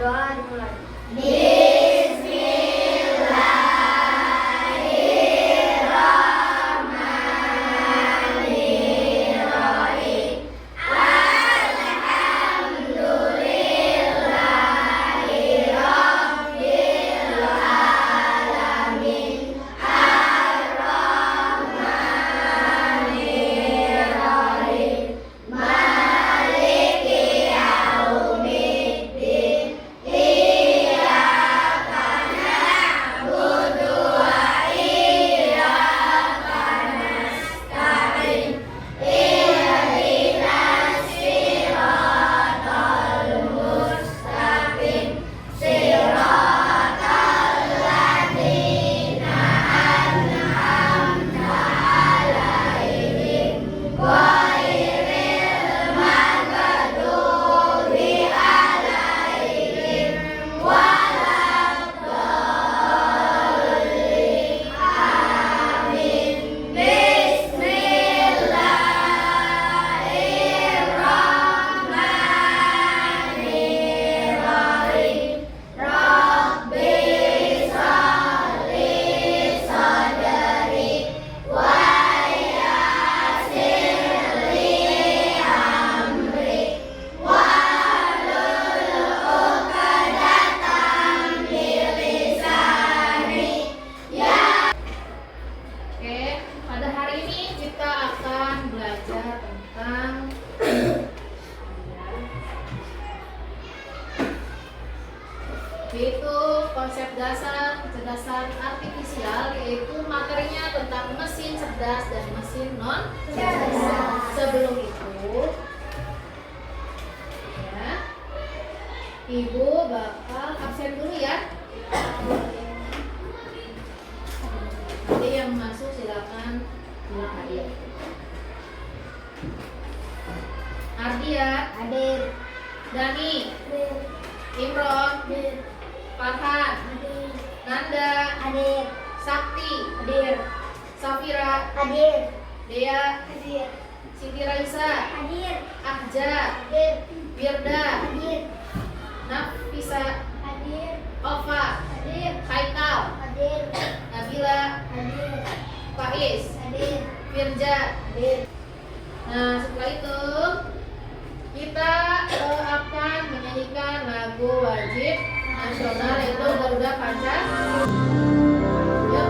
Doa dimulai. Yaitu konsep dasar kecerdasan artifisial, yaitu materinya tentang mesin cerdas dan mesin non cerdas. Sebelum itu ya, Ibu bakal absen dulu ya. Jadi yang masuk silakan bilang hadir. Ardia, Hadir. Dani, Hadir. Imron, Hadir. Farhan, Hadir. Nanda, Hadir. Sakti, Hadir. Safira, Hadir. Dea, Hadir. Siti Raisa, Hadir. Ahja, Hadir. Wirda, Hadir. Nafisa, Hadir. Ova, Hadir. Haikal, Hadir. Nabila, Hadir. Faiz, Hadir. Firja. Hadir. Nah, setelah itu kita akan menyanyikan lagu wajib nasional, yaitu Garuda Pancasila. Yuk.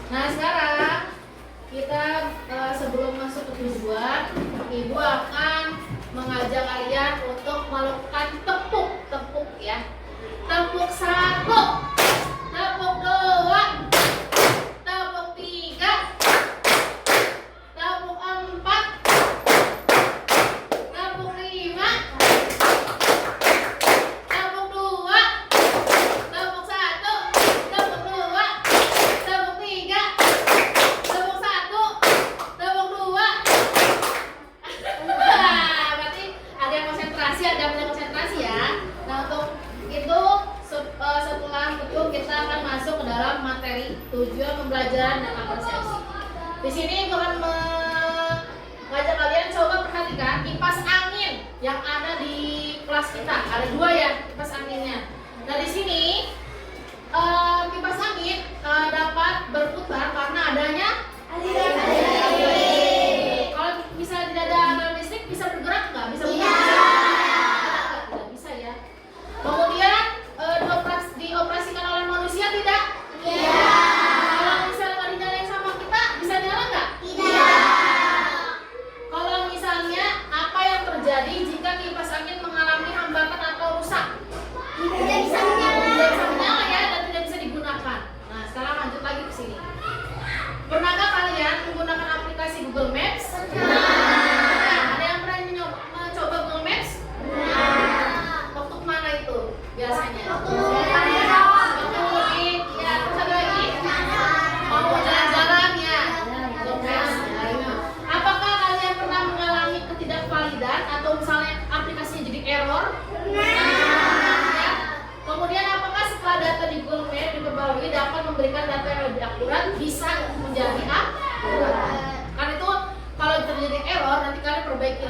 Nah, sekarang kita sebelum masuk ke tujuan, Ibu akan mengajak kalian untuk melakukan tepuk ya. Tepuk 1, tepuk 2, tepuk 3, tepuk 4, tepuk 5, tepuk 2, tepuk 1, tepuk 2, tepuk 3, tepuk 1, tepuk 2. Berarti ada yang konsentrasi, ada yang tidak konsentrasi ya. Nah, untuk itu setelah itu kita akan masuk ke dalam materi tujuan pembelajaran dan apresiasi. Di sini bukan mengajak kalian coba perhatikan kipas angin yang ada di kelas kita. Ada 2 ya kipas anginnya. Nah, di sini kipas angin dapat berputar karena adanya aliran listrik. Kalau misalnya tidak ada aliran listrik, bisa bergerak nggak? Bisa bergerak? Tidak bisa ya. Kemudian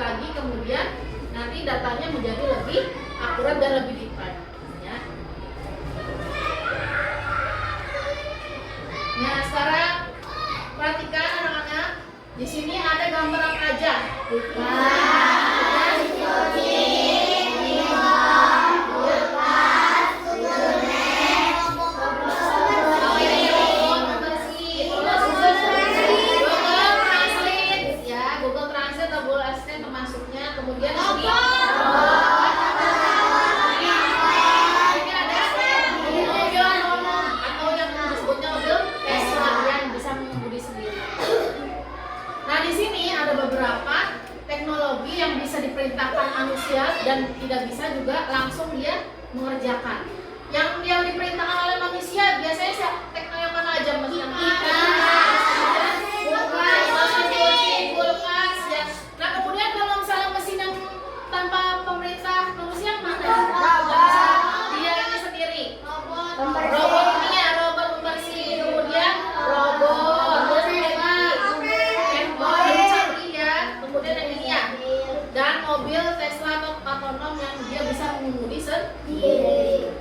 lagi, kemudian nanti datanya menjadi lebih akurat dan lebih detail. Ya. Nah, sekarang perhatikan anak-anak. Di sini ada gambar apa aja? Dan tidak bisa juga langsung dia mengerjakan. Yang diperintahkan oleh manusia biasanya teknologi yang mana aja, Mas? Yang kulkas, ya. Nah, kemudian kalau misalnya mesin yang tanpa pemerintah manusia mana? Dia ini sendiri. Robot ini ya, robot pembersih, kemudian robot, terus handphone canggih ya, kemudian yang ini ya, dan mobil Tesla atau otonom yang dia bisa mengemudi sendiri.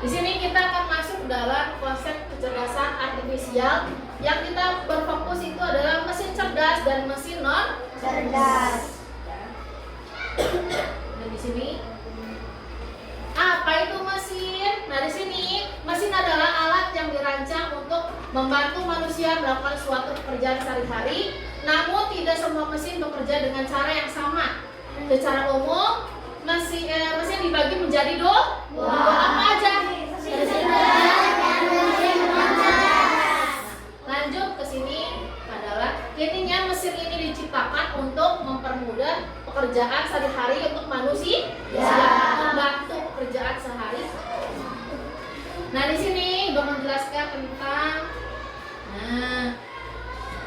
Di sini kita akan masuk dalam konsep kecerdasan artifisial. Yang kita berfokus itu adalah mesin cerdas dan mesin non cerdas. Dan di sini apa itu mesin? Nah, di sini mesin adalah alat yang dirancang untuk membantu manusia melakukan suatu pekerjaan sehari-hari. Namun tidak semua mesin bekerja dengan cara yang sama. Secara umum, mesin dibagi menjadi dua. Apa aja? Lanjut ke sini adalah intinya mesin ini diciptakan untuk mempermudah pekerjaan sehari-hari untuk manusia, membantu pekerjaan sehari. Nah, di sini Bang menjelaskan tentang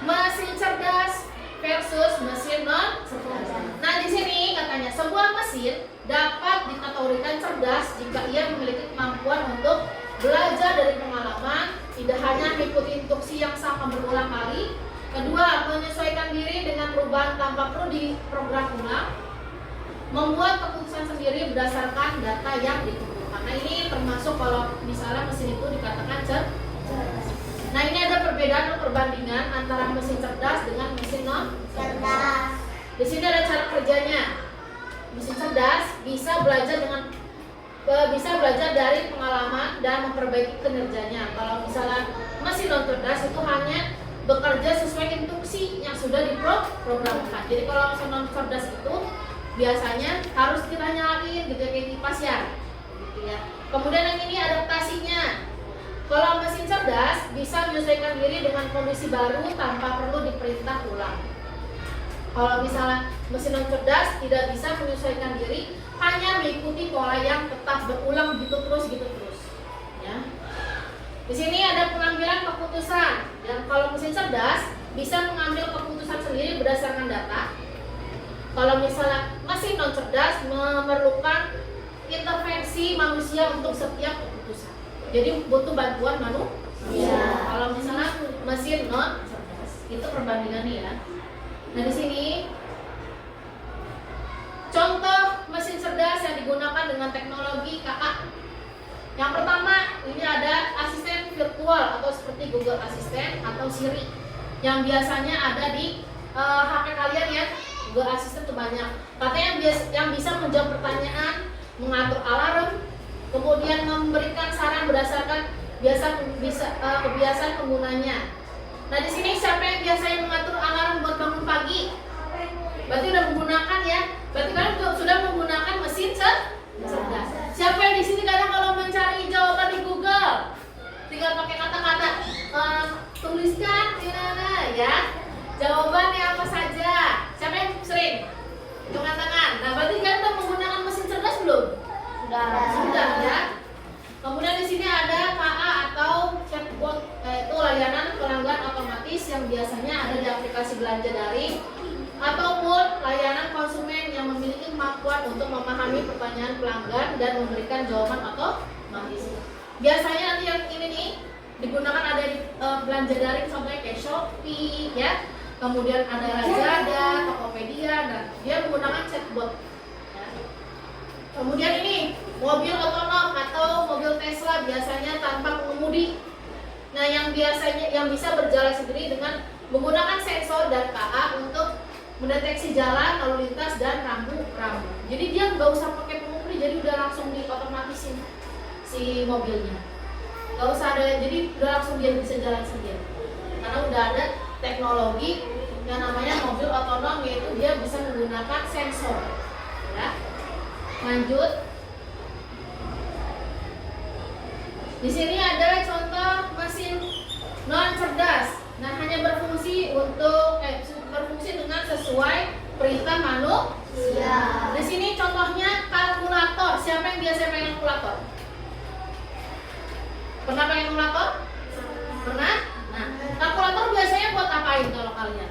mesin cerdas versus mesin non cerdas. Nah, di sini katanya sebuah mesin dapat dikategorikan cerdas jika ia memiliki kemampuan untuk belajar dari pengalaman, tidak hanya mengikuti instruksi yang sama berulang kali. Kedua, menyesuaikan diri dengan perubahan tanpa perlu diprogram ulang, membuat keputusan sendiri berdasarkan data yang dikumpulkan. Nah, ini termasuk kalau misalnya mesin itu dikatakan cerdas. Nah, ini ada perbedaan atau perbandingan antara mesin cerdas dengan mesin non cerdas. Di sini ada cara kerjanya. Mesin cerdas bisa belajar dari pengalaman dan memperbaiki kinerjanya. Kalau misalnya mesin non cerdas itu hanya bekerja sesuai instruksi yang sudah diprogramkan. Jadi kalau mesin non cerdas itu biasanya harus kita nyalain gitu kayak kipas ya. Gitu ya. Kemudian yang ini adaptasinya. Kalau mesin cerdas bisa menyesuaikan diri dengan kondisi baru tanpa perlu diperintah ulang. Kalau misalnya mesin non cerdas tidak bisa menyesuaikan diri, hanya mengikuti pola yang tetap berulang gitu terus. Ya. Di sini ada pengambilan keputusan. Dan kalau mesin cerdas bisa mengambil keputusan sendiri berdasarkan data. Kalau misalnya mesin non cerdas memerlukan intervensi manusia untuk setiap keputusan. Jadi butuh bantuan manusia. Kalau misalnya mesin non cerdas, itu perbandingannya ya. Nah, di sini contoh mesin cerdas yang digunakan dengan teknologi KA. Yang pertama, ini ada asisten virtual atau seperti Google Assistant atau Siri yang biasanya ada di HP kalian ya. Google Assistant itu banyak. Katanya yang bisa menjawab pertanyaan, mengatur alarm, kemudian memberikan saran berdasarkan kebiasaan penggunanya. Nah, di sini siapa yang biasanya mengatur alarm buat bangun pagi? Berarti udah menggunakan ya. Berarti kalian sudah menggunakan mesin cerdas. Siapa yang di sini kadang kalau mencari jawaban di Google tinggal pakai kata-kata tuliskan ya. Jawabannya apa saja? Siapa yang sering? Angkat tangan. Nah, berarti kalian udah menggunakan mesin cerdas belum? Sudah ya. Kemudian di sini ada KA atau chatbot, yaitu layanan pelanggan otomatis yang biasanya ada di aplikasi belanja daring ataupun layanan konsumen yang memiliki kemampuan untuk memahami pertanyaan pelanggan dan memberikan jawaban otomatis. Biasanya nanti yang ini nih digunakan ada di belanja daring, contohnya kayak Shopee ya. kemudian ada Lazada, Tokopedia, dan dia menggunakan chatbot. Ya. Kemudian ini mobil otonom atau mobil Tesla biasanya tanpa pengemudi. Nah, yang bisa berjalan sendiri dengan menggunakan sensor dan KA untuk mendeteksi jalan, lalu lintas, dan rambu-rambu. Jadi dia nggak usah pakai pengemudi, jadi udah langsung diotomatisin si mobilnya. Nggak usah ada, jadi udah langsung dia bisa jalan sendiri. Karena udah ada teknologi yang namanya mobil otonom, yaitu dia bisa menggunakan sensor. Ya. Lanjut. Di sini ada contoh mesin non cerdas. Nah, hanya berfungsi dengan sesuai perintah manusia. Di sini contohnya kalkulator. Siapa yang biasa pegang kalkulator? Pernah pegang kalkulator? Pernah? Nah, kalkulator biasanya buat apain kalau kalian?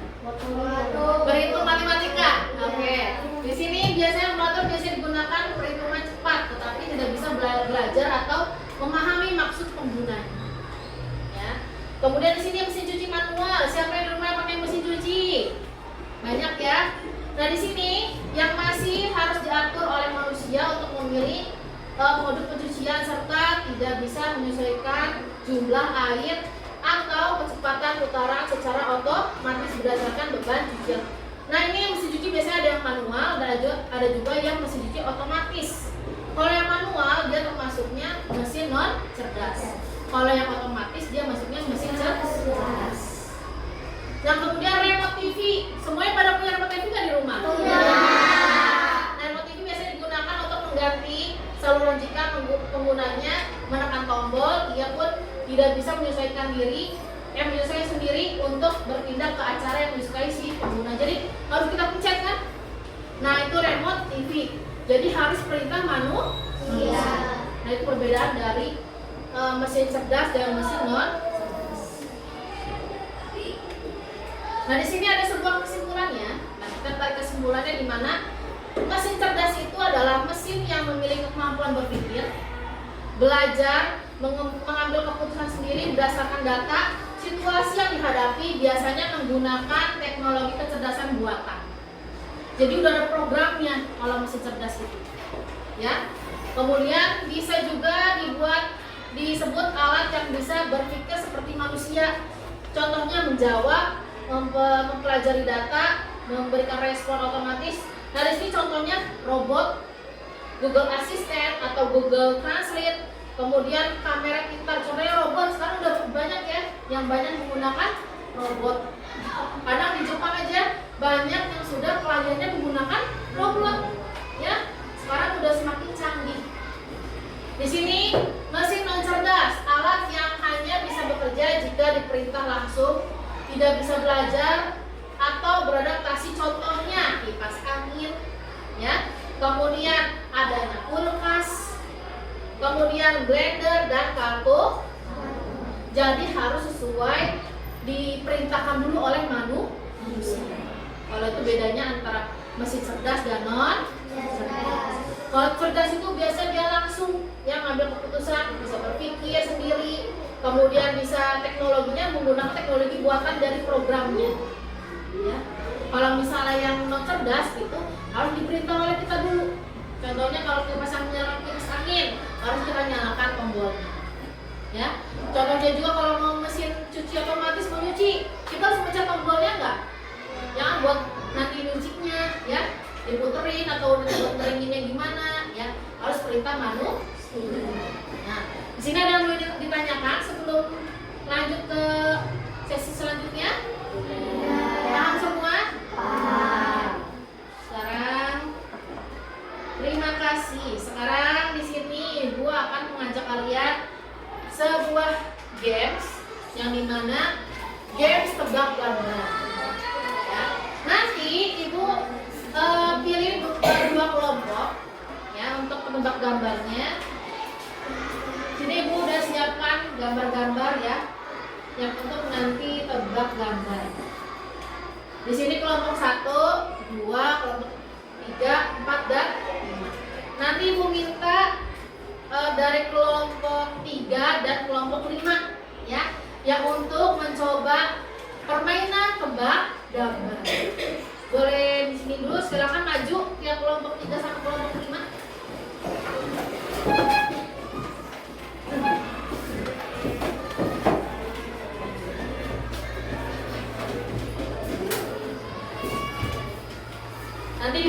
Berhitung matematika. Oke. Di sini biasanya kalkulator biasanya digunakan perhitungan cepat, tetapi tidak bisa belajar atau memahami maksud penggunanya. Ya. Kemudian di sini mesin cuci manual. Siapa yang di rumah pakai mesin cuci? Banyak ya. Nah, di sini yang masih harus diatur oleh manusia untuk memilih mode pencucian serta tidak bisa menyesuaikan jumlah air atau kecepatan putaran secara otomatis berdasarkan beban cucian. Nah, ini mesin cuci biasanya ada yang manual dan ada juga yang mesin cuci otomatis. Kalau yang manual dia termasuknya mesin non cerdas. Kalau yang otomatis dia masuknya mesin cerdas. Nah, kemudian remote TV. Semuanya pada punya remote TV kan di rumah? Iya. Nah, remote TV biasanya digunakan untuk mengganti saluran jika penggunanya menekan tombol, ia pun tidak bisa menyesuaikan sendiri untuk berpindah ke acara yang disukai si pengguna. Jadi harus kita pencet kan? Nah, itu remote TV. Jadi harus perintah manusia. Nah, itu perbedaan dari mesin cerdas dan mesin non. Nah, di sini ada sebuah kesimpulannya. Nah, kita tarik kesimpulannya di mana mesin cerdas itu adalah mesin yang memiliki kemampuan berpikir, belajar, mengambil keputusan sendiri berdasarkan data, situasi yang dihadapi, biasanya menggunakan teknologi kecerdasan buatan. Jadi udah ada programnya kalau mesin cerdas itu. Ya. Kemudian bisa juga disebut alat yang bisa berpikir seperti manusia. Contohnya menjawab, mempelajari data, memberikan respon otomatis. Nah, di sini contohnya robot, Google Assistant atau Google Translate, kemudian kamera pintar. Contohnya robot sekarang udah banyak ya, yang banyak menggunakan robot. Kadang di Jepang aja banyak yang sudah pelayannya menggunakan robot. Ya, sekarang udah semakin canggih. Di sini mesin non cerdas, alat yang hanya bisa bekerja jika diperintah langsung, tidak bisa belajar atau beradaptasi, contohnya kipas angin, ya. Kemudian adanya kulkas, kemudian blender dan kalkulator. Jadi harus sesuai diperintahkan dulu oleh manusia. Kalau itu bedanya antara mesin cerdas dan non cerdas. Kalau cerdas itu biasa dia langsung yang ngambil keputusan, bisa berpikir sendiri, kemudian bisa teknologinya menggunakan teknologi buatan dari programnya. Ya. Kalau misalnya yang non cerdas itu harus diperintah oleh kita dulu. Contohnya kalau kita pasang menyalakan kipas angin, harus kita nyalakan tombolnya. Ya. Contohnya juga kalau mau mesin cuci otomatis menyuci, kita harus mencet tombolnya enggak? Jangan buat nanti nyucinya, ya. Diputerin atau buat ngeringinnya gimana, ya. Harus perintah manusia. Nah, di sini ada yang mau ditanyakan sebelum lanjut ke sesi selanjutnya? Paham semua? Paham. Sekarang terima kasih. Sekarang di sini Ibu akan mengajak kalian sebuah games yang dimana games tebak gambar. Ya. Nanti Ibu pilih dua kelompok ya untuk menebak gambarnya. Sini Ibu udah siapkan gambar-gambar ya yang untuk nanti tebak gambar. Di sini kelompok 1, 2, kelompok 3, 4 dan 5. Nanti Ibu minta dari kelompok 3 dan kelompok 5 ya, yang untuk mencoba permainan tebak gambar.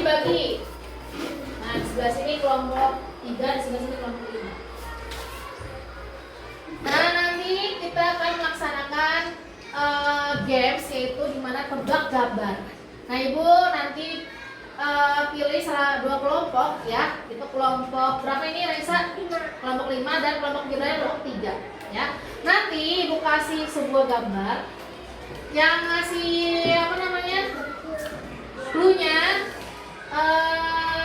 dibagi. Nah, di sebelah sini kelompok 3, di sebelah sini kelompok 5. Nah, nanti kita akan melaksanakan games, yaitu dimana tebak gambar. Nah, Ibu nanti pilih salah 2 kelompok ya. Itu kelompok berapa ini, Raisa? Kelompok 5 dan kelompok Firda kelompok 3 ya. Nanti Ibu kasih sebuah gambar yang ngasih apa namanya? Clue-nya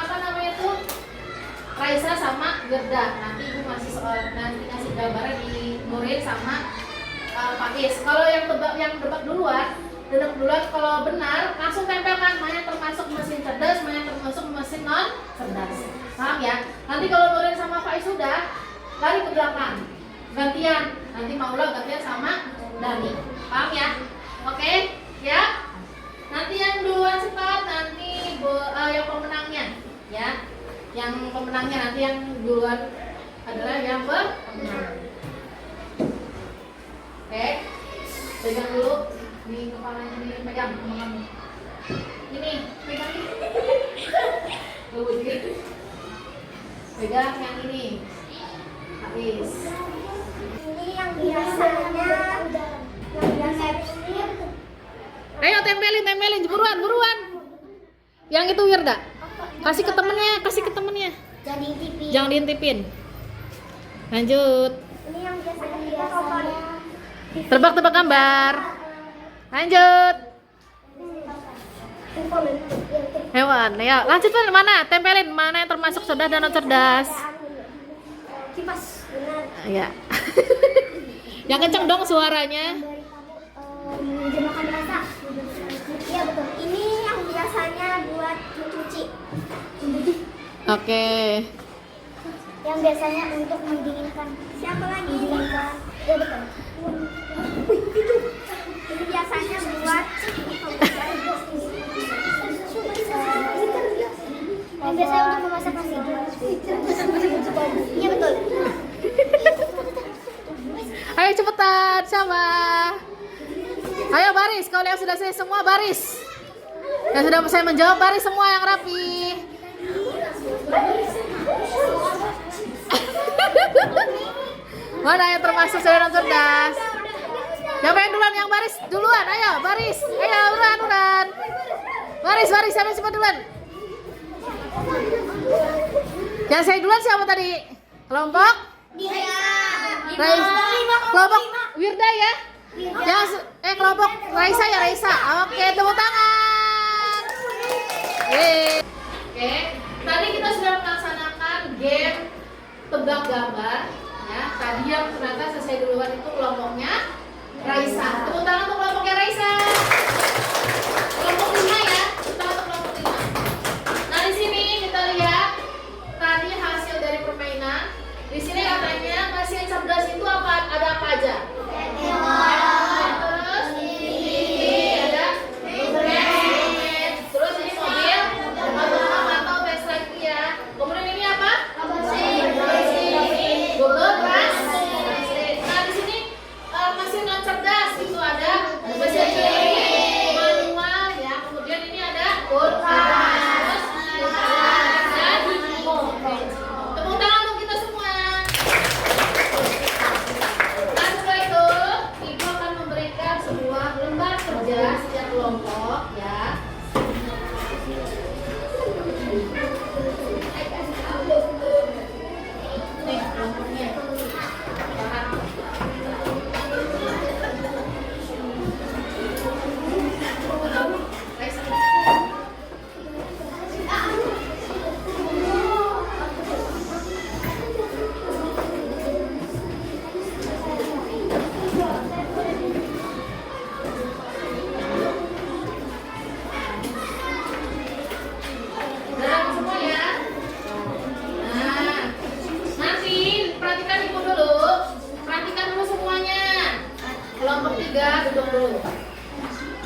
apa namanya tuh? Raisa sama Gerda. Nanti Ibu ngasih gambarnya di Nurin sama Pak Is. Kalau yang tebak duluan, kalau benar langsung tempelkan mana yang termasuk mesin cerdas, mana yang termasuk mesin non cerdas. Paham ya? Nanti kalau Nurin sama Pak Is sudah, lari ke belakang. Gantian. Nanti Maula gantian sama Dani. Paham ya? Oke? Ya? Nanti yang duluan cepat, nanti yang pemenangnya ya. Yang pemenangnya nanti yang duluan adalah yang pemenang. Oke, pegang dulu di kepalanya, ini pegang sama kamu. Ini pegang ini. Pegang yang ini. Habis. Ini yang biasanya Ayo tempelin, buruan. Yang itu Wirda. Kasih ke temennya. Jangan diintipin. Lanjut. Ini yang biasanya Tebak gambar. Lanjut. Hewan. Ya, lanjut mana? Tempelin mana yang termasuk cerdas dan non cerdas. kipas, benar. Ya. Yang kenceng dong suaranya. Menjemahkan rasa. Iya betul. Ini yang biasanya buat mencuci. Oke. Yang biasanya untuk mendinginkan. Siapa lagi? Mendinginkan. Ya betul. Itu. Ini biasanya buat yang biasanya untuk memasak nasi. Iya betul. Ayo cepetan sama. Ayo baris, kalau yang sudah selesai semua baris. Yang sudah saya menjawab baris semua yang rapi. Mana yang termasuk cerdas dan cerdas? Siapa yang duluan yang baris? Duluan, ayo baris. Ayo uran. Baris, siapa yang cepat duluan? Yang saya duluan siapa tadi? Kelompok? Kelompok Wirda ya? Kelompok Raisa ya, Raisa. Oke, tepuk tangan. Yeay. Oke, tadi kita sudah melaksanakan game tebak gambar ya. Tadi yang ternyata selesai duluan itu kelompoknya Raisa. Tepuk tangan untuk kelompoknya Raisa. Kelompok 5 ya. Kita untuk kelompok 5. Nah, di sini kita lihat tadi hasil dari permainan. Di sini katanya mesin cerdas itu ada apa aja? Terus ini ada internet. Terus ini mobil atau tes lagi ya. Kemudian ini apa? Ini Google Translate. Nah, di sini mesin non cerdas itu ada mesin manual ya. Kemudian ini ada kulkas. Tepuk tangan untuk kita semua. Nah, setelah itu Ibu akan memberikan sebuah lembar kerja setiap kelompok ya. Nih kelompoknya. Nah, semua ya. Nah, nanti perhatikan Ibu dulu. Perhatikan dulu semuanya. Kelompok 3 duduk dulu.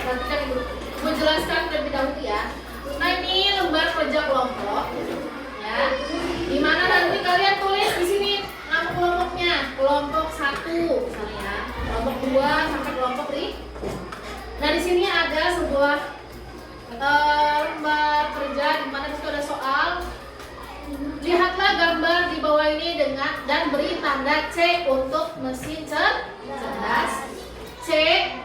Perhatikan Ibu. Menjelaskan terlebih dahulu ya. Nah, ini lembar kerja kelompok. Ya. Di mana nanti kalian tulis di sini nama kelompoknya. Kelompok 1 misalnya ya. Kelompok 2 sampai kelompok 3. Nah, di sini ada sebuah lembar kerja di mana Lihatlah gambar di bawah ini dan beri tanda C untuk mesin cerdas. C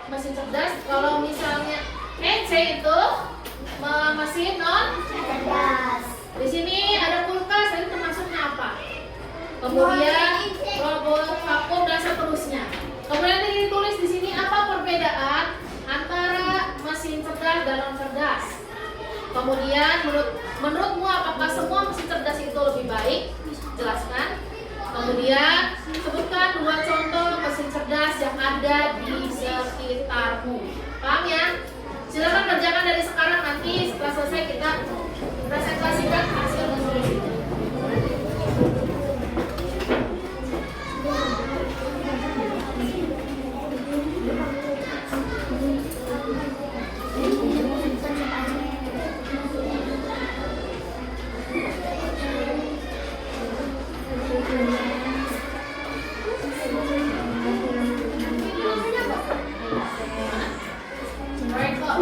mesin cerdas. Kalau misalnya C itu mesin non Cerdas. Di sini ada kulkas, ini termasuknya apa? Kemudian robot vakum dan seterusnya. Kemudian ditulis di sini apa perbedaan antara mesin cerdas dan non cerdas. Kemudian menurutmu apakah semua mesin cerdas itu lebih baik? Jelaskan. Kemudian sebutkan 2 contoh mesin cerdas yang ada di sekitarmu. Paham ya? Silakan kerjakan dari sekarang, nanti setelah selesai kita presentasikan hasil dan solusinya. Alright, kok.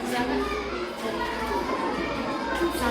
Bisa nggak? Bisa.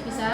Bisa.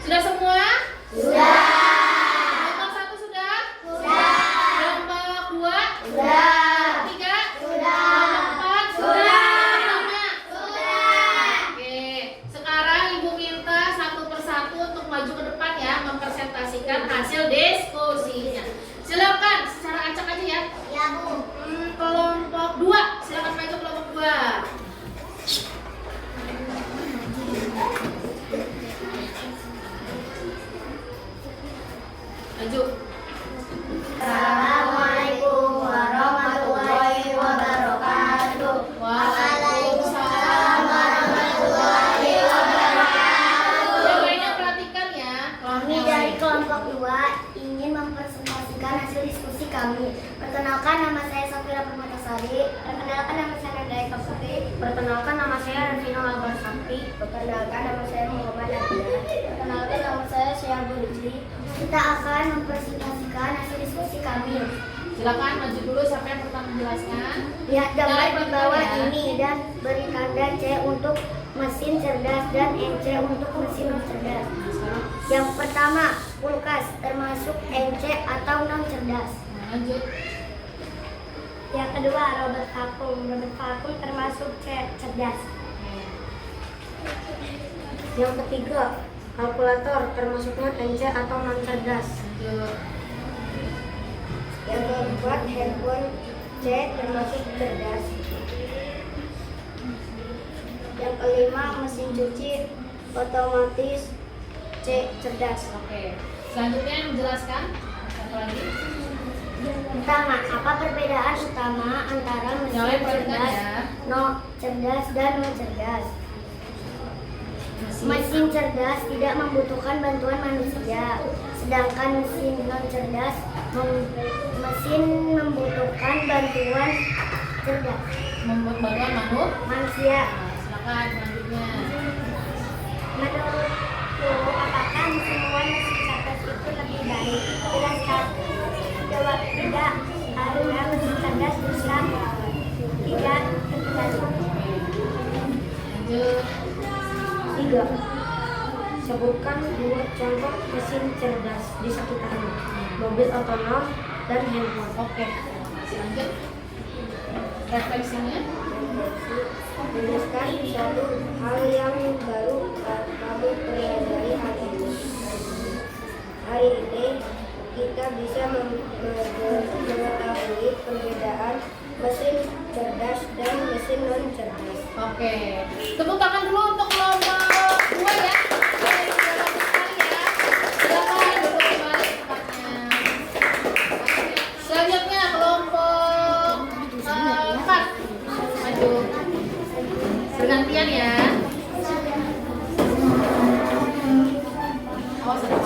Sudah semua? Sudah. Kelompok 1 sudah? Sudah. Kelompok 2? Sudah. Kelompok 3? Sudah. Kelompok 4? Sudah. Kelompok 5? Sudah. Oke, sekarang Ibu minta satu persatu untuk maju ke depan ya, mempresentasikan hasil diskusinya. Silakan secara acak aja ya. Ya, Bu. Kelompok 2, silakan maju kelompok 2. Maju. Assalamualaikum warahmatullahi wabarakatuh. Waalaikumsalam warahmatullahi wabarakatuh. Yang lainnya perhatikan ya. Kami dari kelompok 2 ingin mempresentasikan hasil diskusi kami. Perkenalkan, nama saya Safira Permatasari. Perkenalkan, nama saya Nanda Eka Putri. Perkenalkan, nama saya Revino Albar Sakti. Perkenalkan, nama saya Muhammad Nadia. Perkenalkan, nama saya Syahbul Rizli. Kita akan mempresentasikan hasil diskusi kami. Silakan maju dulu siapa yang pertama menjelaskan. Lihat gambar Nyalain di bawah lampunya ya. ini dan beri tanda C untuk mesin cerdas dan NC untuk mesin non cerdas. Yang pertama, kulkas termasuk NC atau non cerdas. Nah, lanjut. Yang kedua, robot vakum. Robot vakum termasuk C cerdas. Yang ketiga, kalkulator termasuknya NC atau non cerdas. Lanjut. Yang keempat, handphone C termasuk cerdas. Yang kelima, mesin cuci otomatis C cerdas. Oke. Selanjutnya yang menjelaskan satu lagi. Pertama, apa perbedaan utama antara mesin Nyalain pelantikan cerdas, ya. cerdas dan non cerdas? Mesin cerdas tidak membutuhkan bantuan manusia, sedangkan mesin non cerdas mesin membutuhkan bantuan cerdas Membuat bantuan manusia. Nah, silakan selanjutnya. Menurutku, apakah semua mesin cerdas itu lebih baik? Jelaskan. Jawab tidak, karena mesin cerdas bisa tidak terkendali. Lanjut. 3. Sebutkan 2 contoh mesin cerdas di sekitarmu, mobil otonom dan handphone. Oke. Lanjut. Refleksinya. Jelaskan suatu hal yang baru kamu pelajari hari ini. Hari ini kita bisa mengetahui perbedaan mesin cerdas dan mesin non cerdas. Oke. Tepuk tangan dulu untuk kelompok 2 ya. Bagus sekali ya. Silakan duduk kembali tempatnya. Selanjutnya kelompok 4. Maju. Bergantian ya. Awas ada.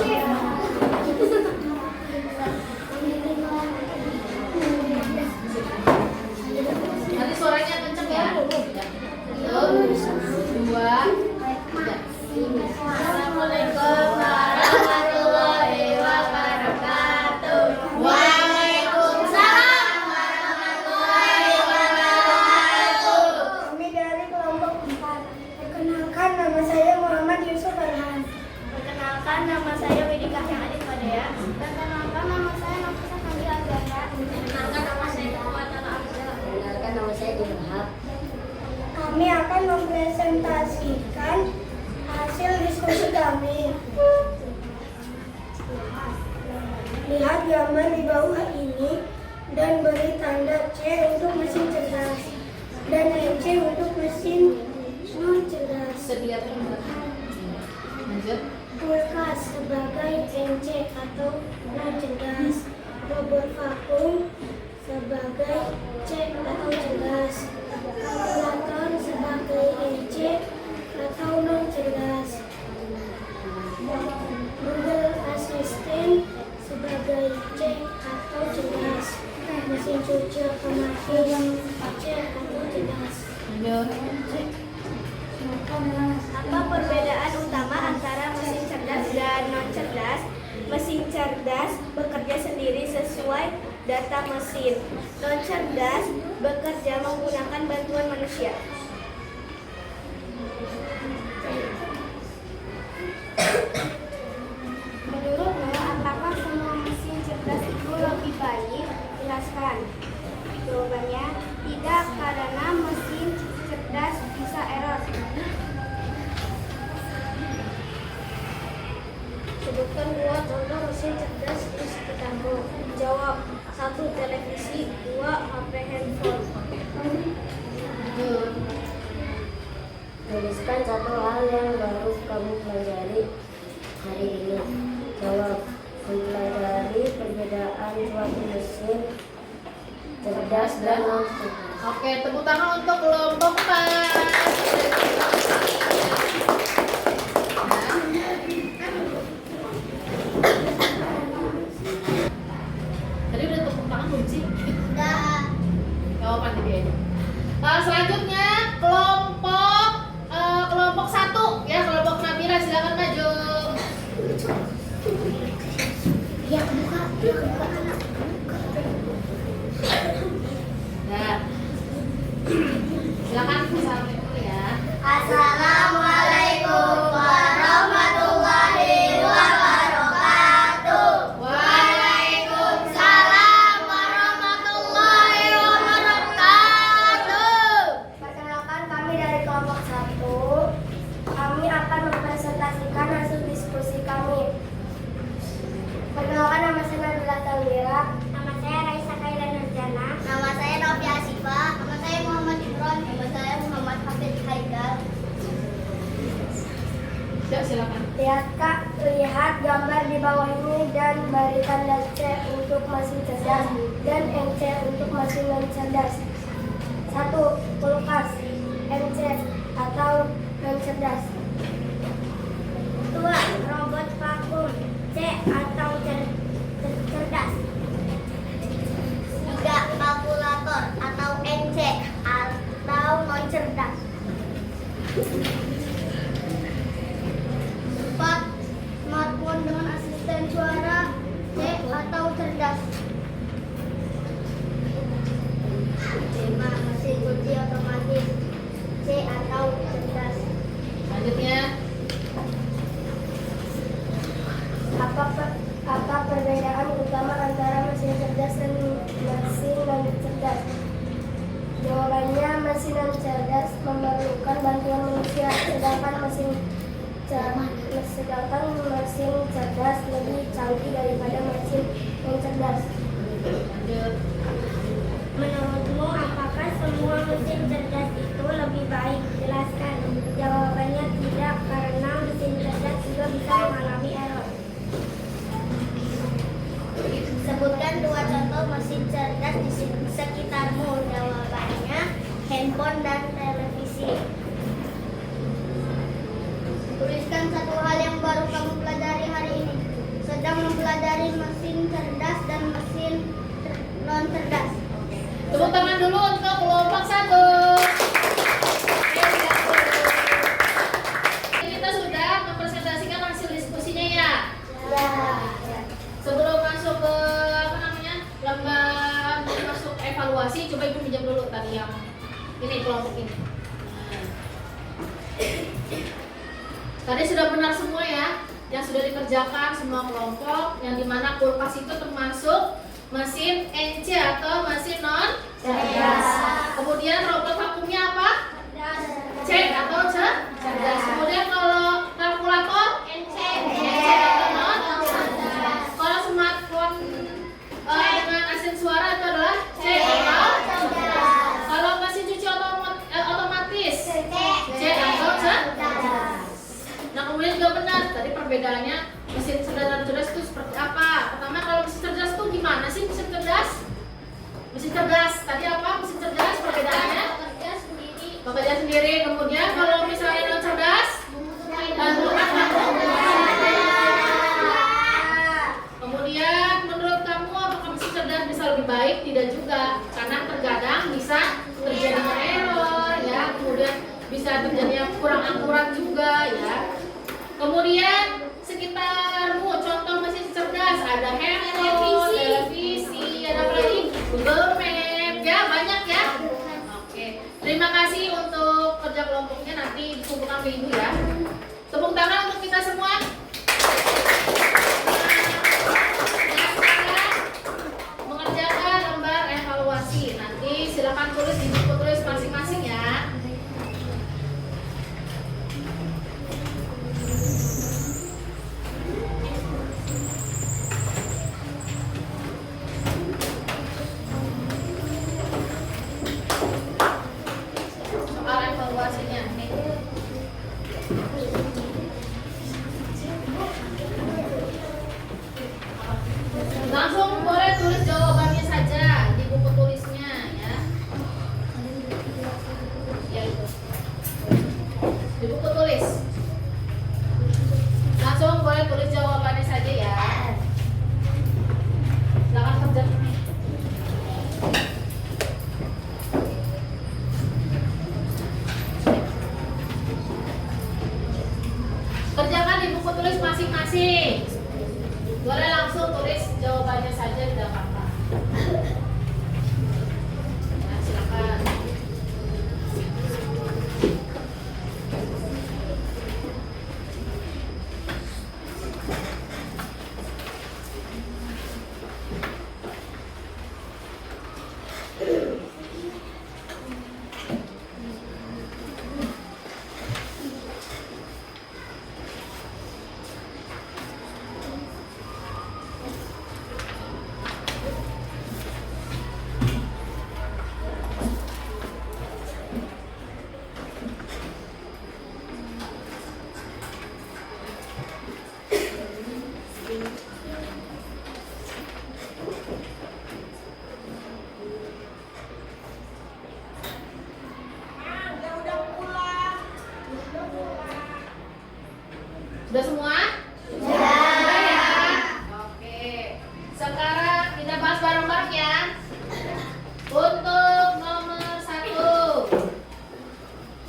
Nanti suaranya kenceng ya. 1, 2, 3. Assalamualaikum warahmatullahi wabarakatuh. Waalaikumsalam warahmatullahi wabarakatuh. Kami dari kelompok 4. Perkenalkan, nama saya Muhammad Yusuf Farhan. Perkenalkan, nama saya Widika yang adik Padea. Perkenalkan, nama saya Nafisa Kandi Azahra. Perkenalkan, nama saya Kekuatan Abdul. Perkenalkan, nama saya Dilhab. Kami akan mempresentasikan hasil diskusi kami. Lihat gambar di bawah ini dan beri tanda C untuk mesin cerdas dan NC untuk mesin non cerdas. Sediakan lanjut. Kulkas sebagai NC atau non cerdas, robot vakum sebagai C atau cerdas, kalkulator sebagai NC atau non cerdas, Google Assistant sebagai C atau cerdas, mesin cuci otomatis C atau cerdas. Lanjut. Apa perbedaan utama antara mesin cerdas dan non cerdas? Mesin cerdas bekerja sendiri sesuai data mesin. Non cerdas bekerja menggunakan bantuan manusia. Menurutmu, apakah semua mesin cerdas itu lebih baik? Jelaskan. Jawabannya tidak, karena mesin cerdas bisa error. Sebutkan 2 contoh mesin cerdas di sekitarmu. Jawab. 1 televisi, 2 HP handphone. Tuliskan satu hal yang baru kamu pelajari hari ini. Jawab. Mempelajari perbedaan suatu mesin cerdas dan non cerdas. Oke, tepuk tangan untuk kelompok 4. Tadi udah tepuk tangan belum sih? Udah. Oh, mati dia. Selanjutnya kelompok 1 ya, kelompok Nabila silakan maju. Ya, buka. silakan. Lihat gambar di bawah ini dan beri tanda C untuk mesin cerdas dan NC untuk mesin non cerdas. 1. Kulkas NC atau non cerdas. 2. Robot vakum C atau cerdas. 3. Kalkulator atau NC atau non cerdas. 4. Smartphone dengan asisten suara C atau cerdas. 5. Mesin cuci otomatis C atau cerdas. Selanjutnya, Apa perbedaan utama antara mesin cerdas dan mesin non cerdas? Jawabannya, mesin non cerdas memerlukan bantuan manusia, sedangkan mesin cerdas lebih canggih daripada mesin non cerdas. lanjut. Menurutmu, apakah semua mesin cerdas itu lebih baik? Jelaskan. Jawabannya tidak, karena mesin cerdas juga bisa mengalami error. Sebutkan 2 contoh mesin cerdas di sekitarmu. Jawabannya, handphone dan televisi. Tuliskan 1 hal yang baru kamu pelajari hari ini. Sedang mempelajari mesin cerdas dan mesin non cerdas. Tepuk tangan dulu untuk kelompok 1. Kita sudah mempresentasikan hasil diskusinya ya. Sebelum masuk ke lembar masuk evaluasi, coba ibu pinjam dulu tadi yang ini kelompok ini. Tadi sudah benar semua ya, yang sudah dikerjakan semua kelompok, yang dimana kulkas itu termasuk mesin NC atau mesin non cerdas. Kemudian robot vakumnya apa? C atau cerdas. Kemudian kalau kalkulator NC atau non cerdas. Kalau smartphone dengan asin suara itu adalah C atau cerdas. Kalau mesin cuci otomatis C atau cerdas. Nah, kemudian juga benar tadi perbedaannya mesin cerdas dan cerdas itu seperti apa? Pertama, kalau mesin cerdas itu gimana sih mesin cerdas? Mesin cerdas tadi apa? Mesin cerdas perbedaannya bekerja sendiri. Kemudian kalau misalnya non cerdas, kemudian menurut kamu apakah mesin cerdas bisa lebih baik? Tidak juga, karena terkadang bisa terjadinya error ya, kemudian bisa terjadinya kurang akurat juga ya. Kemudian sekitarmu contoh mesin cerdas ada handphone, televisi, ada apa lagi? Google Map ya, banyak ya. Oke, terima kasih untuk kerja kelompoknya, nanti dikumpulkan ke ibu ya. Tepuk tangan untuk kita semua. Mengerjakan lembar evaluasi, nanti silakan tulis di buku tulis masing-masing ya. Soal evaluasinya nih. Langsung boleh tulis jawabannya saja di buku tulisnya ya.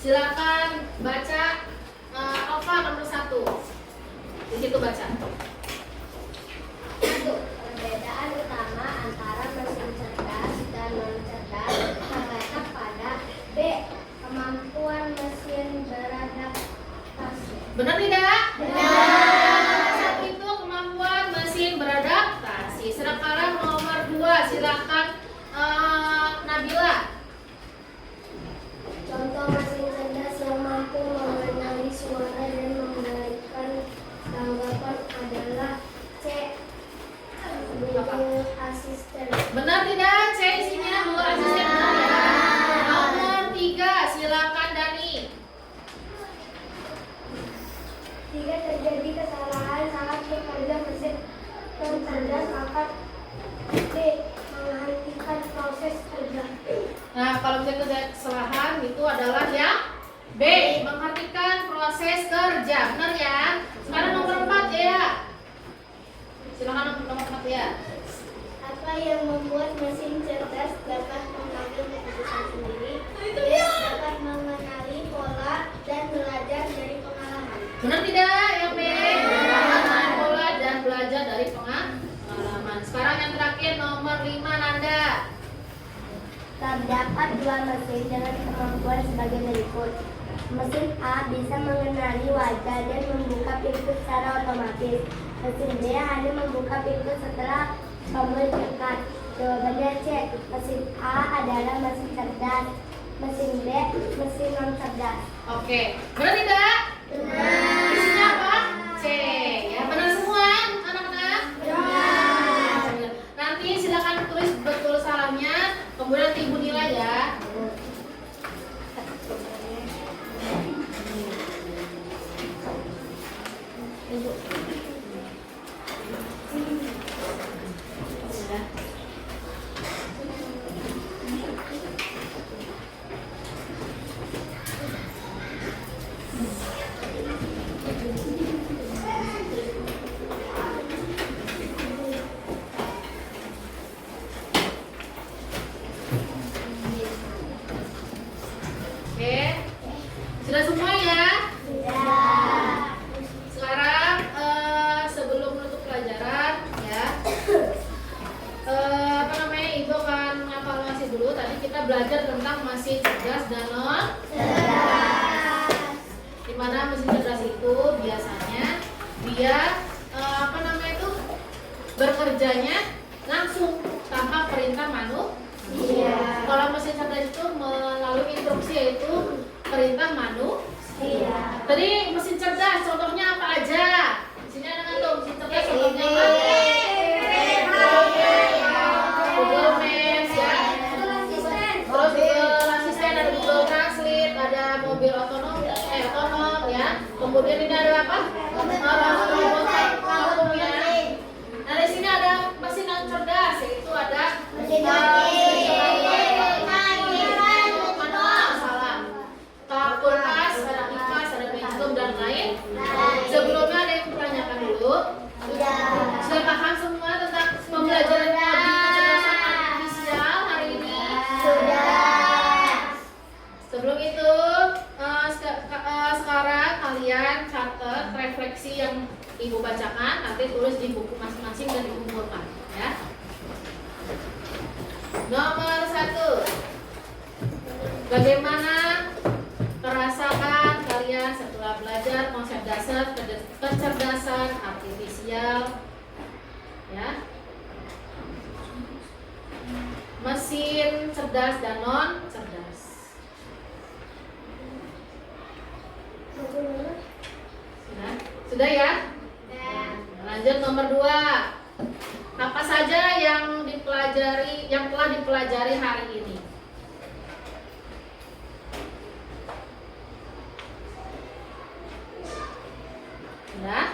Silakan baca Alfa nomor 1. Di situ baca. 1. Perbedaan utama antara mesin cerdas dan non cerdas terletak pada B. Kemampuan mesin beradaptasi. Benar tidak? Benar. Satu itu kemampuan mesin beradaptasi. Sekarang nomor 2, silakan Nabila. Contoh mesin cerdas yang mampu mengenali suara dan memberikan tanggapan adalah C. Google Assistant. Benar tidak? C isinya Google Assistant, benar ya. Nomor 3, silakan Dani. 3. Terjadi kesalahan saat bekerja mesin non cerdas akan D. Menghentikan proses kerja. Nah, kalau misalnya kesalahan itu adalah yang B, menghentikan proses kerja. Benar ya? Sekarang nomor 4 ya. Silakan nomor 4 ya. Apa yang membuat mesin cerdas dapat mengambil keputusan sendiri? D. Dapat mengenali pola dan belajar dari pengalaman. Benar tidak? Yang B, mengenali pola dan belajar dari pengalaman. Sekarang yang terakhir nomor 5, Nanda. Terdapat 2 mesin dengan kemampuan sebagai berikut. Mesin A bisa mengenali wajah dan membuka pintu secara otomatis. Mesin B hanya membuka pintu setelah tombol tekan. Jawabannya C. Mesin A adalah mesin cerdas. Mesin B mesin non cerdas. Oke, benar tidak? Benar. Isinya apa? C. Ya, benar semua anak-anak? Benar. Nanti silakan tulis betul salahnya, kemudian ibu nilai ya. Sudah. Oke, sudah semua ya. Sekarang sebelum menutup pelajaran ya, apa namanya, ibu akan mengevaluasi dulu. Tadi kita belajar tentang mesin cerdas dan non cerdas. Dimana mesin cerdas itu biasanya dia apa namanya itu bekerjanya langsung tanpa perintah manusia. Kalau mesin cerdas itu melalui instruksi, yaitu perintah manusia. Tadi mesin cerdas contohnya apa aja? Di sini ada tuh mesin cerdas contohnya apa? Google Maps ya. Terus Google Assistant, ada Google Translate, ada mobil otonom ya. Kemudian ini ada apa? Robot vakum ya. Nah, di sini ada mesin non cerdas, yaitu ada kulkas, ada kipas, ada pendulum dan lain. Sebelumnya ada yang ditanyakan dulu. Sudah paham semua tentang pembelajaran kecerdasan artifisial hari ini? Sudah. Sebelum itu, sekarang kalian catat refleksi yang ibu bacakan, nanti tulis di buku masing-masing dan dikumpulkan ya. Nomor 1, bagaimana merasakan kalian setelah belajar konsep dasar kecerdasan artifisial ya, mesin cerdas dan non cerdas. Sudah ya? Lanjut nomor 2. Apa saja yang telah dipelajari hari ini? Sudah?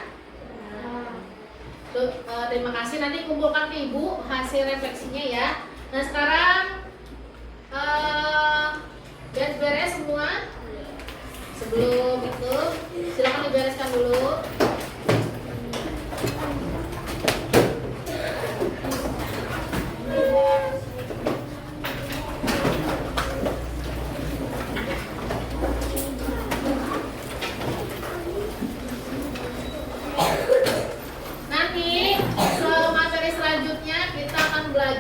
Tuh, terima kasih, nanti kumpulkan ke ibu hasil refleksinya ya. Nah sekarang beres semua. Sebelum itu silakan dibereskan dulu.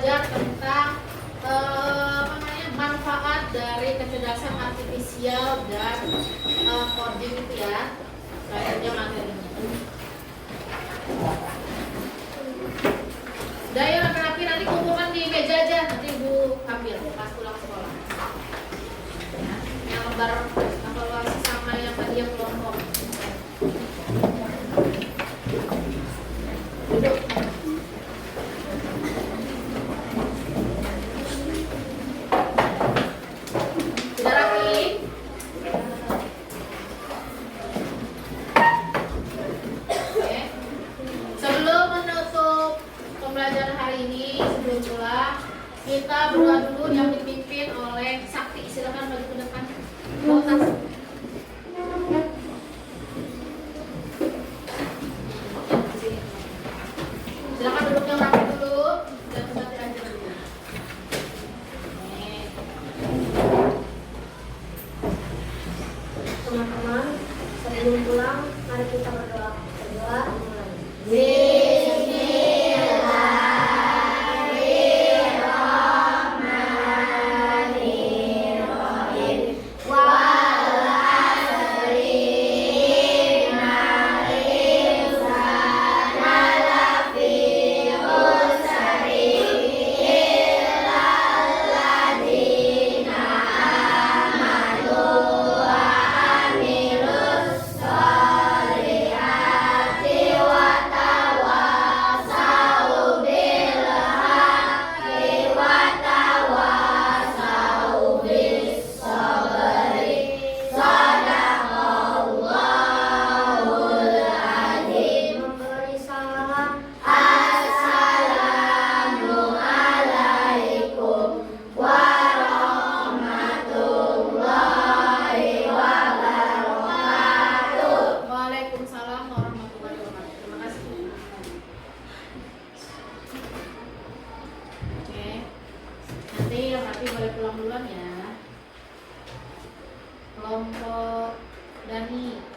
belajar tentang manfaat dari kecerdasan artifisial dan coding itu ya. Selanjutnya materinya. Udah ya rapi-rapi, nanti kumpulkan di meja aja, nanti Ibu ambil pas pulang sekolah. Ya, yang lembar evaluasi sama yang tadi yang kelompok. Duduk. Sudah rapi? Oke. Sebelum menutup pembelajaran hari ini, sebelum pulang, kita berdoa dulu yang dipimpin oleh Sakti. Silakan maju ke depan. Bawa tas. Silakan duduk yang rapi dulu dan tempat aja dulu. Nih. Teman-teman, sebelum pulang, mari kita berdoa. Berdoa mulai. Memberi salam. Waalaikumsalam warahmatullahi wabarakatuh. Terima kasih. Oke. Nanti yang rapi boleh pulang duluan ya. Kelompok Dani.